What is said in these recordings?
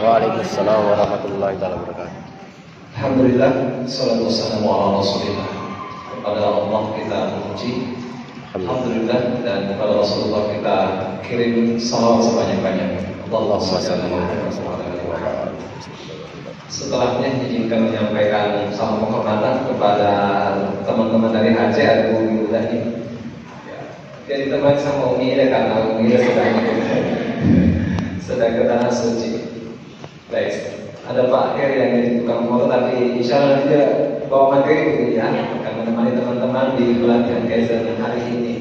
Waalaikumsalam warahmatullahi wabarakatuh. Alhamdulillah, salatu wassalamu ala rasulillah. Kepada Allah kita memuji, alhamdulillah, dan kepada Rasulullah kita kirim salawat sebanyak-banyaknya. Allahumma shalli alaihi wasallam. Setelahnya izinkan menyampaikan salam penghormatan kepada teman-teman dari HC ada Umi tadi. Dia ditemani sama Umi karena Umi sedang ke tanah suci. Baik, ada Pak Heri yang jadi tukang motor, tapi insya Allah dia bawa materi begini ya, akan menemani teman-teman di pelatihan Kaizen hari ini.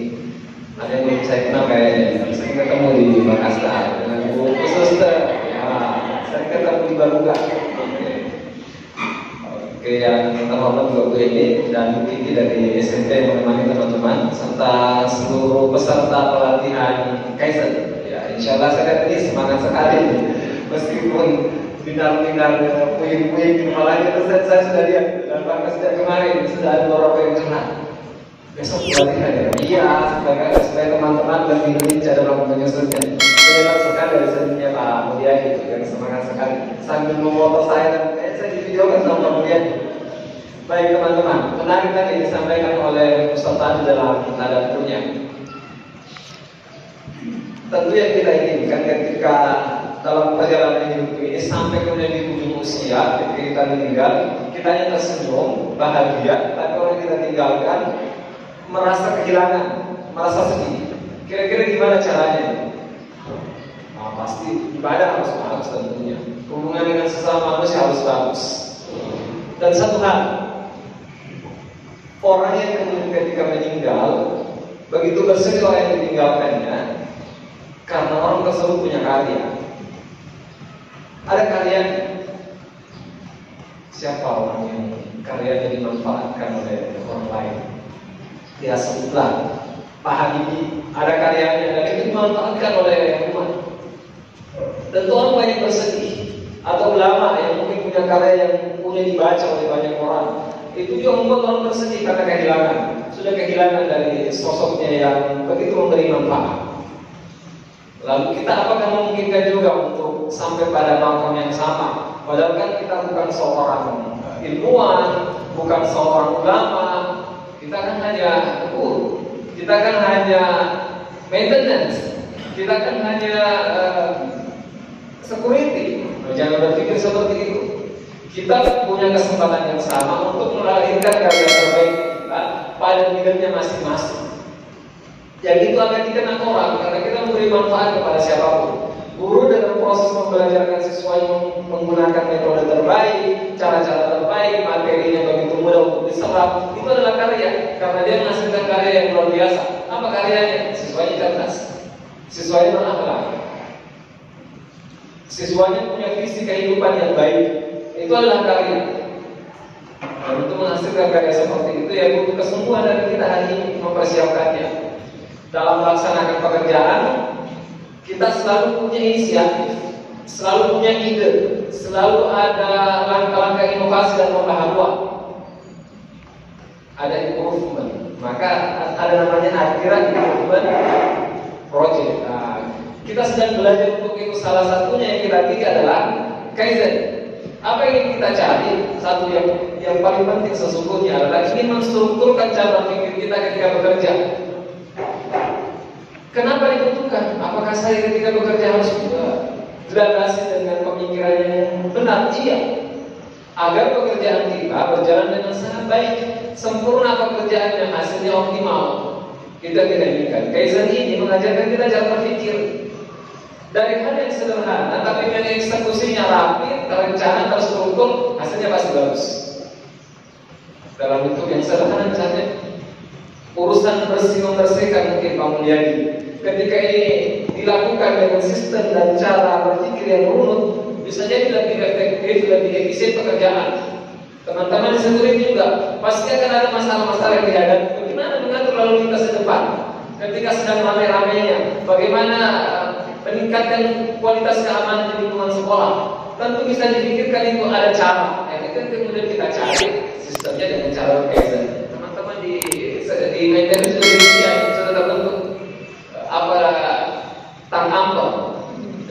Ada yang belum saya kenal kayaknya, saya ketemu di Makassar dengan Bu Suster. Ya, saya ketemu di Baruga. Oke, yang terhormat Bu Eni dan Bu Kiki dari SMP yang menemani teman-teman serta seluruh peserta pelatihan Kaizen. Ya, insya Allah saya ini semangat sekali. Meskipun bidang-bidang puing-puing di kepalanya itu saya sudah lihat dan bahkan sejak kemarin sudah ada beberapa yang kena. Besok pelatihan ya? Iya, supaya teman-teman lebih lincah dalam menyusunnya. Saya sekali dari seninya Pak Mulyadi itu yang semangat sekali sambil memotong saya dan saya divideokan sama Pak Mulyadi. Baik teman-teman, menarik tadi disampaikan oleh Ustaz tadi dalam tadaburnya. Tentu yang kita inginkan ketika dalam perjalanan hidup ini sampai kemudian di ujung usia, ketika kita meninggal, kita hanya tersenyum, bahagia, tapi orang kita tinggalkan merasa kehilangan, merasa sedih. Kira-kira gimana caranya? Nah, pasti ibadah harus bagus tentunya. Hubungan dengan sesama manusia harus bagus. Dan satu hal, orang yang kemudian ketika meninggal, begitu bersedih orang yang ditinggalkannya, karena orang tersebut punya karya. Ada karyanya. Siapa orang yang karyanya dimanfaatkan oleh orang lain? Ya sebutlah Pak Habibie, ada karyanya dan itu dimanfaatkan oleh umat. Tentu orang banyak bersedih. Atau ulama yang mungkin punya karya yang punya dibaca oleh banyak orang, itu juga membuat orang bersedih karena kehilangan. Sudah kehilangan dari sosoknya yang begitu memberi manfaat. Lalu kita apakah memungkinkan juga untuk sampai pada makam yang sama? Padahal kan kita bukan seorang ilmuwan, bukan seorang ulama, kita kan hanya guru, kita kan hanya maintenance, kita kan hanya security. Jangan berpikir seperti itu. Kita punya kesempatan yang sama untuk melahirkan karya terbaik kita pada bidangnya masing-masing. Yang itu akan dikenang orang karena kita memberi manfaat kepada siapapun. Guru dalam proses membelajarkan siswa menggunakan metode terbaik, cara-cara terbaik, materinya begitu mudah untuk diserap, itu adalah karya karena dia menghasilkan karya yang luar biasa. Apa karyanya? Siswanya cerdas, siswanya berakhlak, siswanya punya visi kehidupan yang baik. Itu adalah karya. Dan untuk menghasilkan karya seperti itu ya butuh kesungguhan dari kita hari ini mempersiapkannya. Dalam melaksanakan pekerjaan, kita selalu punya inisiatif, selalu punya ide, selalu ada langkah-langkah inovasi dan pembaharuan. Ada improvement, maka ada namanya akhirat improvement project. Nah, kita sedang belajar untuk itu. Salah satunya yang kita tiga adalah Kaizen. Apa yang kita cari? Satu yang paling penting sesungguhnya adalah ini menstrukturkan cara pikir kita ketika bekerja. Kenapa dibutuhkan? Apakah saya ketika bekerja harus gradasi dengan pemikiran yang benar? Iya. Agar pekerjaan kita berjalan dengan sangat baik, sempurna pekerjaannya, hasilnya optimal. Kita tidak inginkan. Kaizen ini mengajarkan kita cara berpikir dari hal yang sederhana, tapi yang eksekusinya rapi, terencana, terstruktur, hasilnya pasti bagus. Dalam bentuk yang sederhana misalnya urusan membersihkan mungkin Pak Mulyadi. Ketika ini dilakukan dengan sistem dan cara berpikir yang runut, bisa jadi lebih efektif, lebih efisien pekerjaan. Teman-teman di security juga pasti akan ada masalah-masalah yang dihadapi. Bagaimana mengatur lalu lintas ke depan ketika sedang rame-ramenya? Bagaimana meningkatkan kualitas keamanan di lingkungan sekolah? Tentu bisa dipikirkan itu ada cara. Itu kan kemudian kita cari sistemnya dengan cara Kaizen. Teman-teman di maintenance sudah terbentuk apa tang ampel.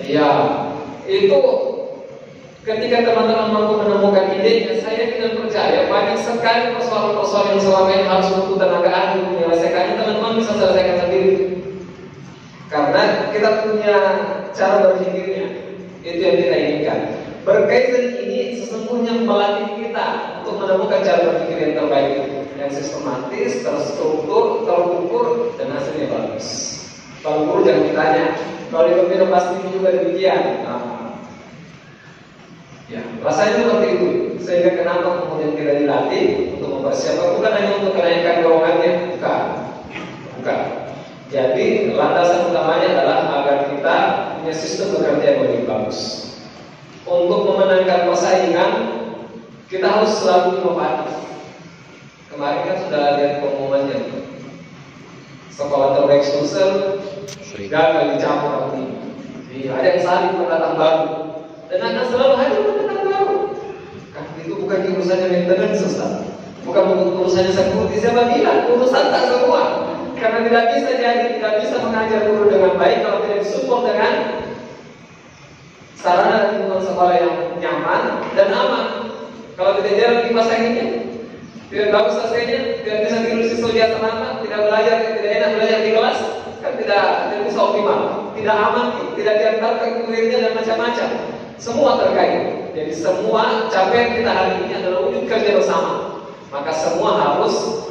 Ya, itu Ketika teman-teman mampu menemukan idenya, saya tidak percaya banyak sekali persoalan-persoalan yang selama ini harus butuh tenaga ahli menyelesaikannya, teman-teman bisa selesaikan sendiri. Karena kita punya cara berpikirnya, itu yang kita inginkan. Berkaitan ini sesungguhnya melatih kita untuk menemukan cara berpikir yang terbaik, yang sistematis, terstruktur, terukur, dan hasilnya bagus. Kalau guru jangan ditanya, kalau di pembina pasti juga demikian. Ya, rasanya seperti itu. Sehingga kenapa kemudian kita dilatih untuk mempersiapkan, bukan hanya untuk kenaikan golongannya, bukan. Jadi landasan utamanya adalah agar kita punya sistem bekerja yang lebih bagus. Untuk memenangkan persaingan, kita harus selalu inovatif. Kemarin kan sudah lihat pengumumannya, sekolah terbaik Sulsel gagal dicampur ini. Ada yang saling pendatang baru, dan akan selalu hadir pendatang baru. Kan itu bukan urusannya maintenance, Ustaz. Bukan urusannya security. Siapa bilang? Urusan tak semua. Karena tidak bisa mengajar guru dengan baik kalau tidak disupport dengan sarana dan lingkungan sekolah yang nyaman dan aman. Kalau tidak jalan di masa ini, tidak bagus selesainya, tidak bisa tidur siswa di atas nama, tidak belajar, tidak enak belajar di kelas, kan tidak bisa optimal, tidak aman, tidak diantar ke muridnya dan macam-macam. Semua terkait. Jadi semua capaian kita hari ini adalah wujud kerja bersama. Maka semua harus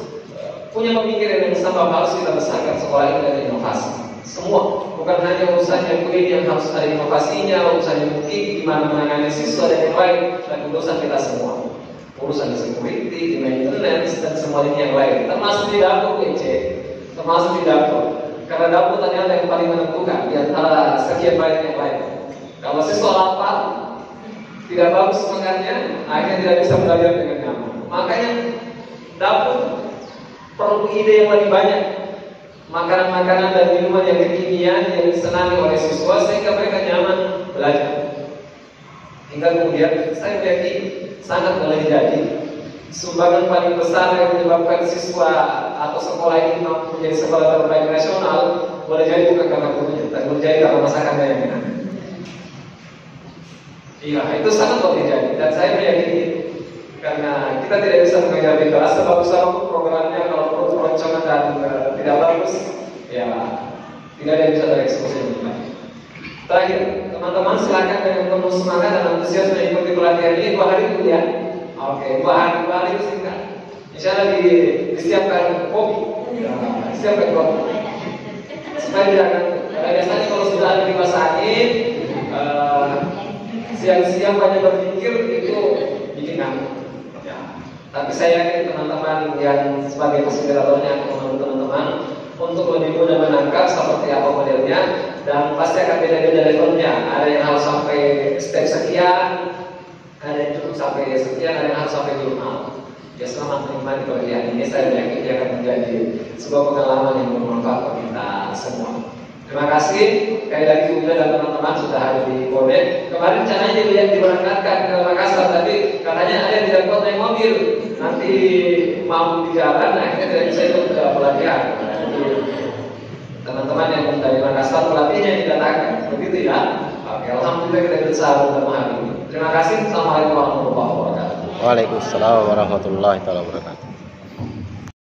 punya pemikiran yang sama, harus kita besarkan sekolah ini dengan inovasi. Semua, bukan hanya urusannya kuliah yang harus ada inovasinya, urusannya bukti gimana menangani siswa dan yang lain, dan urusan kita semua. Urusan security, di maintenance, dan semuanya yang lain. Termasuk di dapur, termasuk di dapur. Karena dapur ternyata yang paling menentukan di antara sekian banyak yang lain. Kalau siswa lapar, tidak bagus makannya, akhirnya tidak bisa belajar dengan nyaman. Makanya dapur perlu ide yang lebih banyak, makanan-makanan dan minuman yang kekinian yang disenangi oleh siswa sehingga mereka nyaman belajar. Hingga kemudian saya meyakini sangat boleh jadi sumbangan paling besar yang menyebabkan siswa atau sekolah ini mampu menjadi sekolah terbaik nasional boleh jadi bukan karena gurunya, tapi boleh jadi karena masakannya yang enak. Iya, itu sangat boleh jadi, dan saya meyakini karena kita tidak bisa mengajar di kelas sebagus apapun programnya, kalau perut peroncongan dan tidak bagus, ya tidak ada yang bisa tereksekusi dengan baik. Terakhir, teman-teman silakan dengan penuh semangat dan antusias mengikuti pelatihan ini 2 hari kemudian. Oke, 2 hari itu singkat. Insya Allah disiapkan kopi, disiapkan kopi. Supaya tidak ngantuk. Karena biasanya kalau sudah ada di masa angin, siang-siang banyak berpikir itu bikin ngantuk. Tapi saya yakin teman-teman yang sebagai fasilitatornya akan membantu teman-teman untuk lebih mudah menangkap seperti apa modelnya, dan pasti akan beda-beda levelnya. Ada yang harus sampai step sekian, ada yang cukup sampai sekian, ada yang harus sampai jurnal. Ya, selamat menikmati bagian ini. Saya yakin dia akan menjadi sebuah pengalaman yang bermanfaat bagi kita semua. Terima kasih sekali lagi Bunda dan teman-teman sudah hadir di Kode. Kemarin rencananya dilihat diberangkatkan ke Makassar, tapi katanya ada yang tidak kuat naik mobil, nanti mau di jalan, akhirnya tidak bisa ikut ke pelatihan. Teman-teman yang dari Makassar pelatihnya didatangkan, begitu ya. Oke, alhamdulillah kita berusaha bersama hari ini. Terima kasih. Assalamualaikum warahmatullahi wabarakatuh. Waalaikumsalam warahmatullahi wabarakatuh.